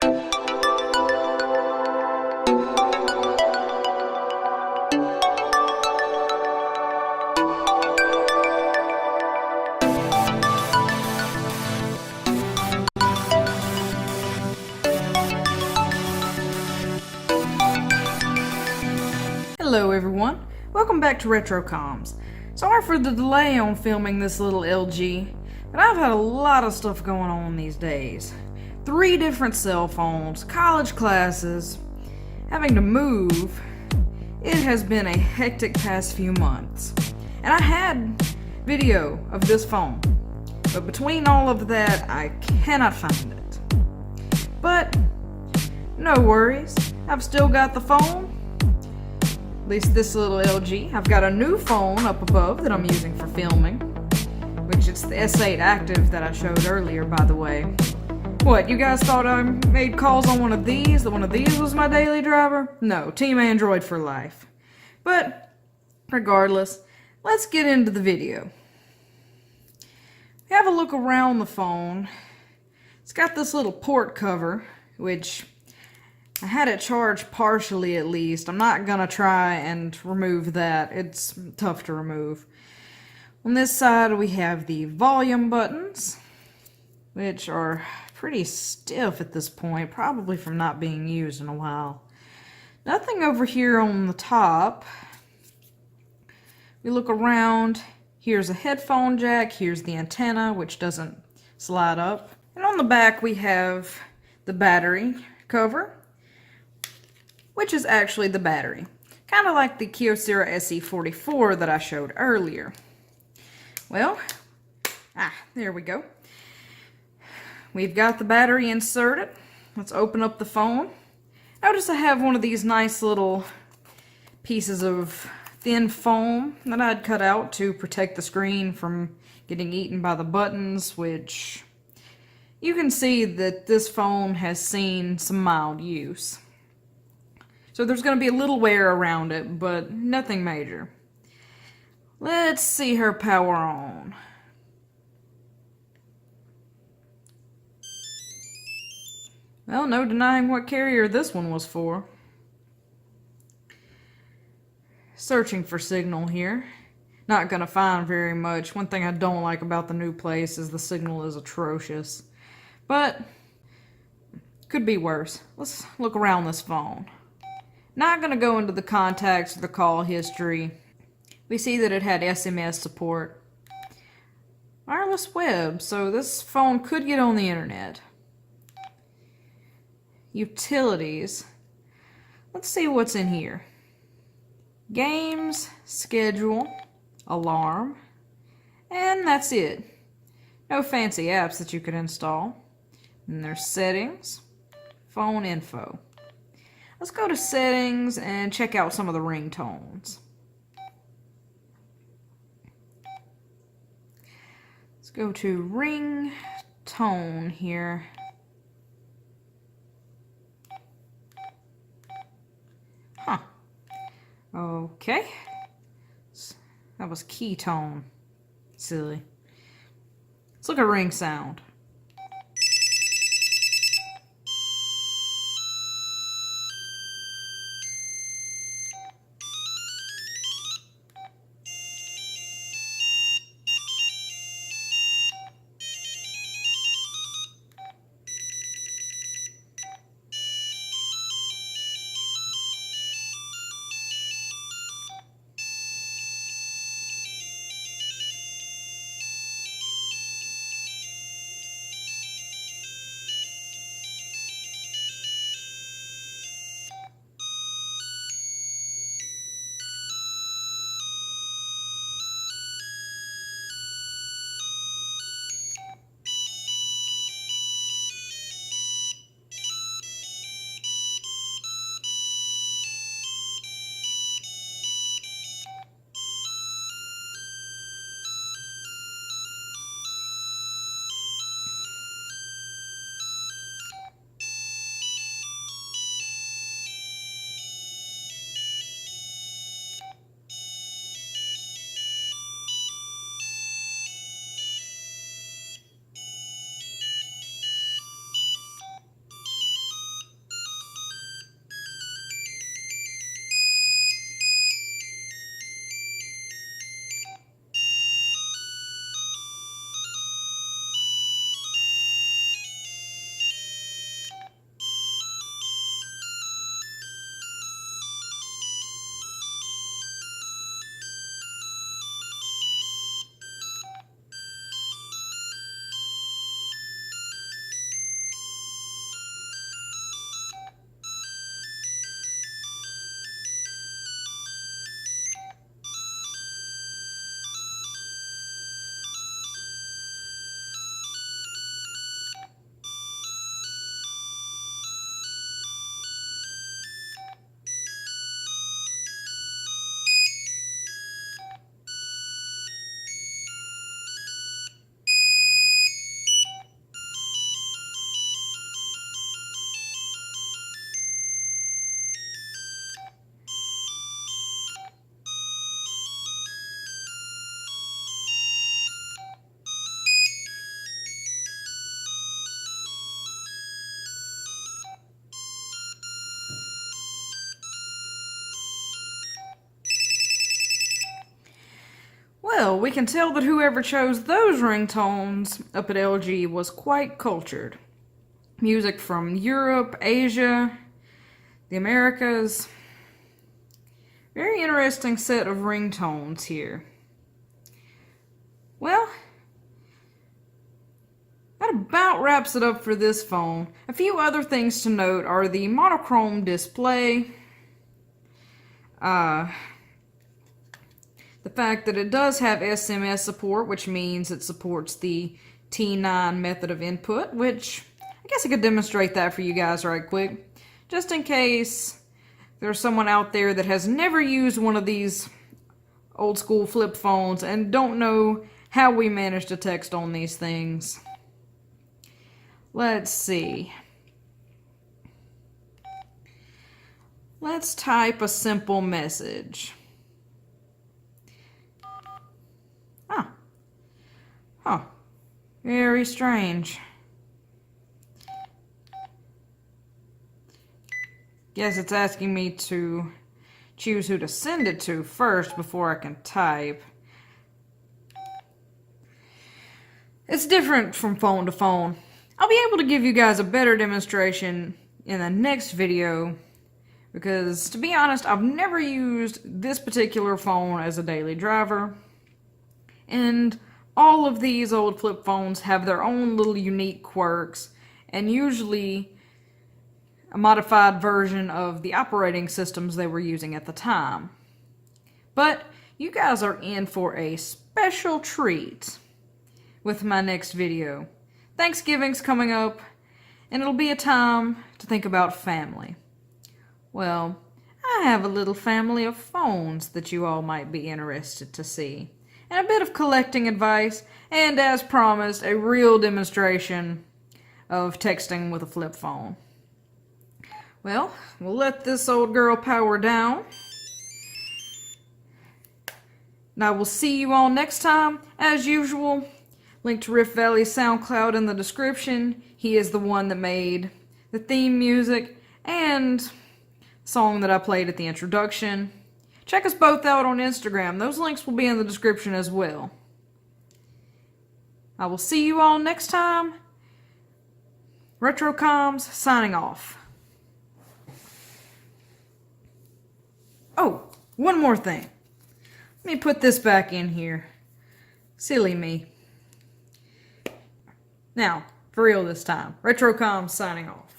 Hello everyone, welcome back to Retro Comms. Sorry for the delay on filming this little LG, but I've had a lot of stuff going on these days. 3 different cell phones, college classes, having to move. It has been a hectic past few months. And I had video of this phone, but between all of that, I cannot find it. But no worries, I've still got the phone. At least this little LG. I've got a new phone up above that I'm using for filming, which it's the S8 Active that I showed earlier, by the way. What, you guys thought I made calls on one of these, that one of these was my daily driver? No, Team Android for life. But regardless, let's get into the video. Have a look around the phone. It's got this little port cover, which I had it charged partially at least. I'm not gonna try and remove that. It's tough to remove. On this side we have the volume buttons, which are pretty stiff at this point, probably from not being used in a while. Nothing over here on the top. We look around. Here's a headphone jack. Here's the antenna, which doesn't slide up. And on the back we have the battery cover, which is actually the battery. Kind of like the Kyocera SE44 that I showed earlier. Well, there we go. We've got the battery inserted. Let's open up the phone. Notice I have one of these nice little pieces of thin foam that I'd cut out to protect the screen from getting eaten by the buttons, which you can see that this phone has seen some mild use. So there's going to be a little wear around it, but nothing major. Let's see her power on. Well, no denying what carrier this one was for. Searching for signal here. Not going to find very much. One thing I don't like about the new place is the signal is atrocious. But could be worse. Let's look around this phone. Not going to go into the contacts or the call history. We see that it had SMS support. Wireless web, so this phone could get on the internet. Utilities. Let's see what's in here. Games, schedule, alarm, and that's it. No fancy apps that you could install. And there's settings, phone info. Let's go to settings and check out some of the ringtones. Let's go to ringtone here. Huh. Okay. That was keytone. Silly. Let's look at ring sound. Well, we can tell that whoever chose those ringtones up at LG was quite cultured. Music from Europe, Asia, the Americas. Very interesting set of ringtones here. Well, that about wraps it up for this phone. A few other things to note are the monochrome display, the fact that it does have SMS support, which means it supports the T9 method of input, which I guess I could demonstrate that for you guys right quick, just in case there's someone out there that has never used one of these old school flip phones and don't know how we manage to text on these things. Let's see. Let's type a simple message. Huh. Very strange. Guess it's asking me to choose who to send it to first before I can type. It's different from phone to phone. I'll be able to give you guys a better demonstration in the next video because, to be honest, I've never used this particular phone as a daily driver. And all of these old flip phones have their own little unique quirks and usually a modified version of the operating systems they were using at the time. But you guys are in for a special treat with my next video. Thanksgiving's coming up, and it'll be a time to think about family. Well, I have a little family of phones that you all might be interested to see, and a bit of collecting advice, and as promised, a real demonstration of texting with a flip phone. Well, we'll let this old girl power down. And I will see you all next time. As usual, link to RiffValley's Soundcloud in the description. He is the one that made the theme music and the song that I played at the introduction. Check us both out on Instagram. Those links will be in the description as well. I will see you all next time. RetroComs signing off. Oh, one more thing. Let me put this back in here. Silly me. Now, for real this time. RetroComs signing off.